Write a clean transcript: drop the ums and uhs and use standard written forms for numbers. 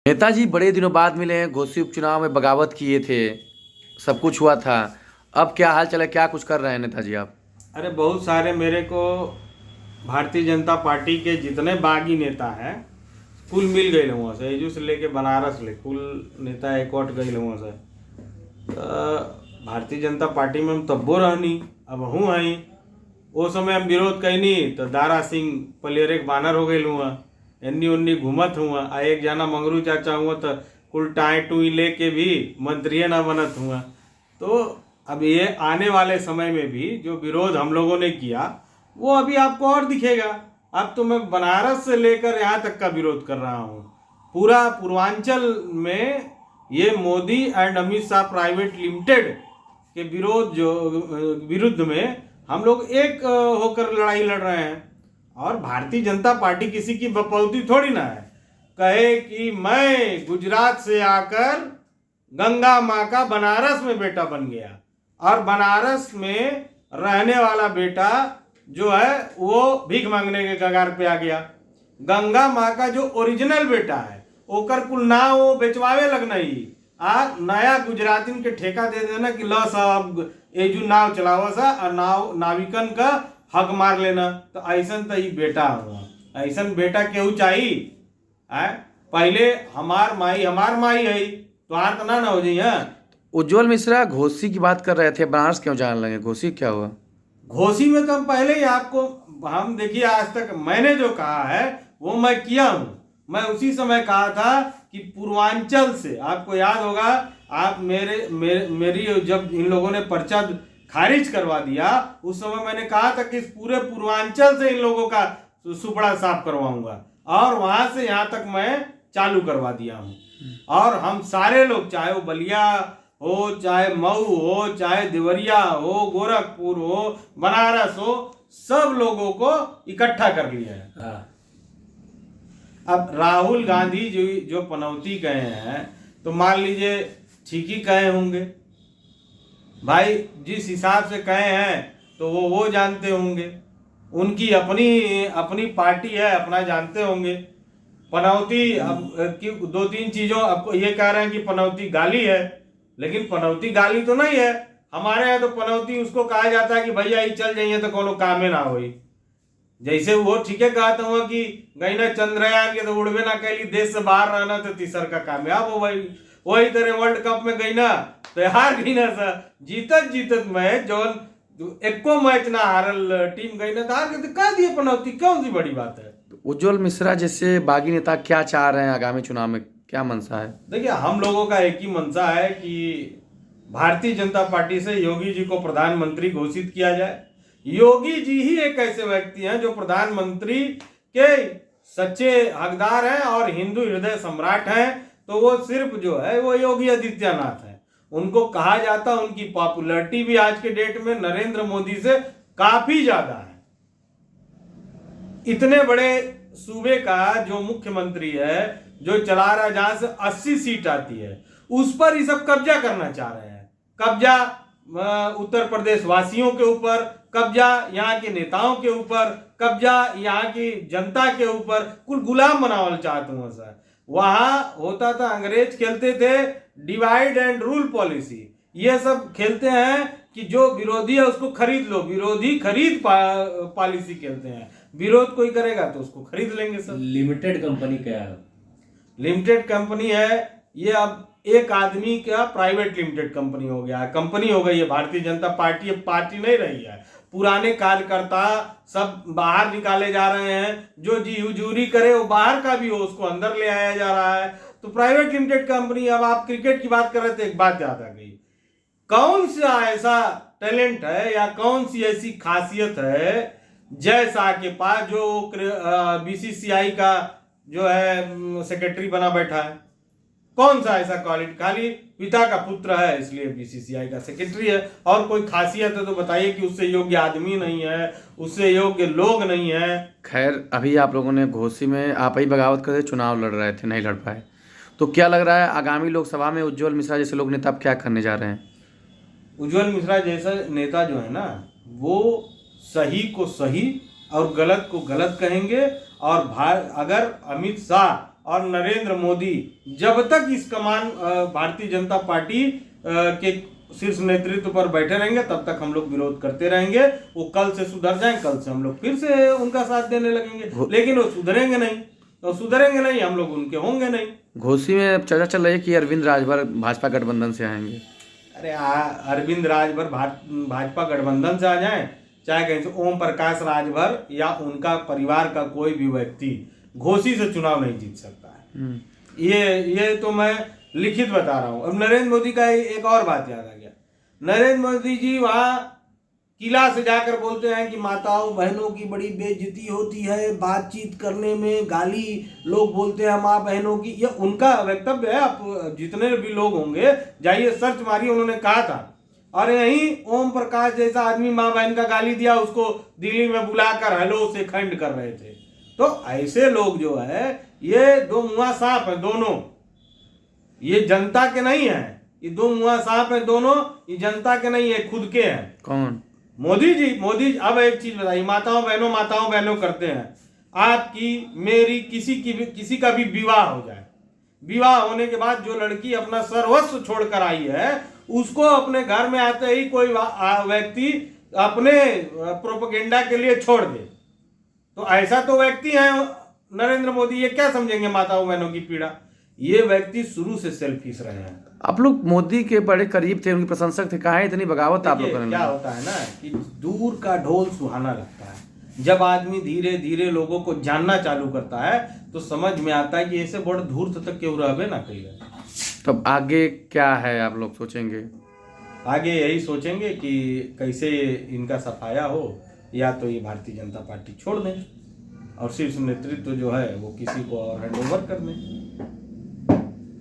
नेताजी बड़े दिनों बाद मिले हैं। घोसी उपचुनाव में बगावत किए थे, सब कुछ हुआ था। अब क्या हाल चाल है, क्या कुछ कर रहे हैं नेताजी आप? अरे बहुत सारे मेरे को भारतीय जनता पार्टी के जितने बागी नेता हैं कुल मिल गए वहाँ से, एजू से लेके बनारस ले कुल नेता एकवट गए वहाँ से। भारतीय जनता पार्टी में हम तब्बो रहनी, अब हूँ आई। वो समय हम विरोध कैनी तो दारा सिंह पलेरे के बानर हो गए हुआ, एन्नी उन्नी घूमत हुआ। आ एक जना मंगरू चाचा हुआ तो कुल टाई टुई लेके भी मंत्री ना बनत हुआ। तो अब ये आने वाले समय में भी जो विरोध हम लोगों ने किया वो अभी आपको और दिखेगा। अब तो मैं बनारस से लेकर यहाँ तक का विरोध कर रहा हूँ। पूरा पूर्वांचल में ये Modi and Amit Shah private limited के विरुद्ध में हम लोग एक होकर लड़ाई लड़ रहे हैं। और भारतीय जनता पार्टी किसी की बपौती थोड़ी ना है, कहे कि मैं गुजरात से आकर गंगा माँ का बनारस में बेटा बन गया और बनारस में रहने वाला बेटा जो है वो भीख मांगने के कगार पे आ गया। गंगा माँ का जो ओरिजिनल बेटा है ओकर कुल नाव वो बेचवावे लगना ही आ नया गुजरातीन के ठेका दे देना कि लो साहब एजू नाव चलावा सा और नाविकन का हक मार लेना। तो ऐसा तो ही बेटा हुआ, ऐसा बेटा केहू चाहिए है। पहले हमार माई है तो आर ना हो जाइए। उज्जवल मिश्रा घोसी की बात कर रहे थे, बनारस क्यों जाने लगे? घोसी क्या हुआ? घोसी में तो हम पहले ही आपको हम देखिए, आज तक मैंने जो कहा है वो मैं किया हूं। मैं उसी समय कहा था कि पूर्वांचल से, आपको याद होगा, आप मेरी जब इन लोगों ने पर्चा खारिज करवा दिया उस समय मैंने कहा था कि इस पूरे पूर्वांचल से इन लोगों का सुपड़ा साफ करवाऊंगा और वहां से यहां तक मैं चालू करवा दिया हूं। और हम सारे लोग, चाहे वो बलिया हो, चाहे मऊ हो, चाहे देवरिया हो, गोरखपुर हो, बनारस हो, सब लोगों को इकट्ठा कर लिया है। अब राहुल गांधी जो पनौती गए हैं तो मान लीजिए ठीक ही कहे होंगे भाई, जिस हिसाब से कहे हैं तो वो जानते होंगे, उनकी अपनी पार्टी है, अपना जानते होंगे। पनौती की दो तीन चीजों, आपको ये कह रहे हैं कि पनौती गाली है, लेकिन पनौती गाली तो नहीं है। हमारे यहाँ तो पनौती उसको कहा जाता है कि भैया ही चल जाइए तो कोनो कामे ना होई। जैसे वो ठीक है कहता हुआ कि गई ना चंद्रयान के तो उड़वे ना कैली, देश से बाहर रहना तो तीसर का कामयाब हो भाई। वही तरह वर्ल्ड कप में गई ना तो हार गई ना सर, जीतत मैच जौन एको मैच ना हारल टीम गई ना तो हार गई, तो कह दिए पनौती, कौन सी बड़ी बात है। उज्जवल मिश्रा जैसे बागी नेता क्या चाह रहे हैं आगामी चुनाव में, क्या मंशा है? देखिए, हम लोगों का एक ही मंशा है कि भारतीय जनता पार्टी से योगी जी को प्रधानमंत्री घोषित किया जाए। योगी जी ही एक ऐसे व्यक्ति हैं जो प्रधानमंत्री के सच्चे हकदार हैं और हिंदू हृदय सम्राट हैं। तो वो सिर्फ जो है वो योगी आदित्यनाथ है। उनको कहा जाता, उनकी पॉपुलैरिटी भी आज के डेट में नरेंद्र मोदी से काफी ज्यादा है। इतने बड़े सूबे का जो मुख्यमंत्री है, जो चला रहा है, जहां से 80 सीट आती है, उस पर ये सब कब्जा करना चाह रहे हैं। कब्जा उत्तर प्रदेश वासियों के ऊपर, कब्जा यहाँ के नेताओं के ऊपर, कब्जा यहाँ की जनता के ऊपर, कुल गुलाम बनावल चाहते हैं सर। वहां होता था, अंग्रेज खेलते थे डिवाइड एंड रूल पॉलिसी। ये सब खेलते हैं कि जो विरोधी है उसको खरीद लो, विरोधी खरीद पॉलिसी खेलते हैं। विरोध कोई करेगा तो उसको खरीद लेंगे सर। लिमिटेड कंपनी क्या है? लिमिटेड कंपनी है ये, अब एक आदमी का प्राइवेट लिमिटेड कंपनी हो गया है, कंपनी हो गई है। भारतीय जनता पार्टी अब पार्टी नहीं रही है। पुराने कार्यकर्ता सब बाहर निकाले जा रहे हैं, जो जी हुजूरी करे वो बाहर का भी हो उसको अंदर ले आया जा रहा है। तो प्राइवेट लिमिटेड कंपनी। अब आप क्रिकेट की बात कर रहे थे, एक बात याद आ गई, कौन सा ऐसा टैलेंट है या कौन सी ऐसी खासियत है जय शाह के पास जो बीसीसीआई का जो है सेक्रेटरी बना बैठा है? कौन सा ऐसा क्वालिटी? खाली पिता का पुत्र है इसलिए बीसीसीआई का सेक्रेटरी है। और कोई खासियत है तो बताइए कि उससे योग्य आदमी नहीं है, उससे योग्य लोग नहीं है। खैर, अभी आप लोगों ने घोसी में आप ही बगावत करके चुनाव लड़ रहे थे, नहीं लड़ पाए, तो क्या लग रहा है आगामी लोकसभा में उज्जवल मिश्रा जैसे लोग नेता क्या करने जा रहे हैं? उज्जवल मिश्रा जैसा नेता जो है ना, वो सही को सही और गलत को गलत कहेंगे। और अगर अमित शाह और नरेंद्र मोदी जब तक इस कमान भारतीय जनता पार्टी के शीर्ष नेतृत्व पर बैठे रहेंगे तब तक हम लोग विरोध करते रहेंगे। वो कल से सुधर जाएं, कल से हम लोग फिर से उनका साथ देने लगेंगे, लेकिन वो सुधरेंगे नहीं, तो सुधरेंगे नहीं, हम लोग उनके होंगे नहीं। घोसी में चर्चा चल रही है कि अरविंद राजभर भाजपा गठबंधन से आएंगे। अरे अरविंद राजभर भाजपा गठबंधन से आ जाए, चाहे कहीं से ओम प्रकाश राजभर या उनका परिवार का कोई भी व्यक्ति घोसी से चुनाव नहीं जीत सकता है। ये तो मैं लिखित बता रहा हूँ। अब नरेंद्र मोदी का एक और बात याद आ गया। नरेंद्र मोदी जी वहाँ किला से जाकर बोलते हैं कि माताओं बहनों की बड़ी बेइज्जती होती है, बातचीत करने में गाली लोग बोलते हैं माँ बहनों की। ये उनका वक्तव्य है, आप जितने भी लोग होंगे जाइए सर्च मारिए, उन्होंने कहा था। और यही ओम प्रकाश जैसा आदमी माँ बहन का गाली दिया, उसको दिल्ली में बुलाकर हेलो से खंड कर रहे थे। तो ऐसे लोग जो है ये दो मुआ सांप है दोनों, ये जनता के नहीं है, ये दो मुआ सांप है दोनों, ये जनता के नहीं है, खुद के हैं। कौन? मोदी जी। अब एक चीज बताइए, माताओं बहनों करते हैं, आपकी मेरी किसी का भी विवाह हो जाए, विवाह होने के बाद जो लड़की अपना सर्वस्व छोड़कर आई है उसको अपने घर में आते ही कोई व्यक्ति अपने प्रोपेगेंडा के लिए छोड़ दे, तो ऐसा तो व्यक्ति है नरेंद्र मोदी। ये क्या समझेंगे माताओं बहनों की पीड़ा? ये व्यक्ति शुरू से सेल्फिश रहे हैं। आप लोग मोदी के बड़े करीब थे, उनके प्रशंसक थे, कहाँ इतनी बगावत आप लोग करने क्या लगे? होता है ना कि दूर का ढोल सुहाना लगता है। जब आदमी धीरे धीरे लोगों को जानना चालू करता है तो समझ में आता है कि ऐसे बड़ धूर्त तक क्यों रहे ना कहीं। तब आगे क्या है आप लोग सोचेंगे? आगे यही सोचेंगे कि कैसे इनका सफाया हो, या तो ये भारतीय जनता पार्टी छोड़ दें और शीर्ष नेतृत्व जो है वो किसी को और हैंड ओवर कर दें।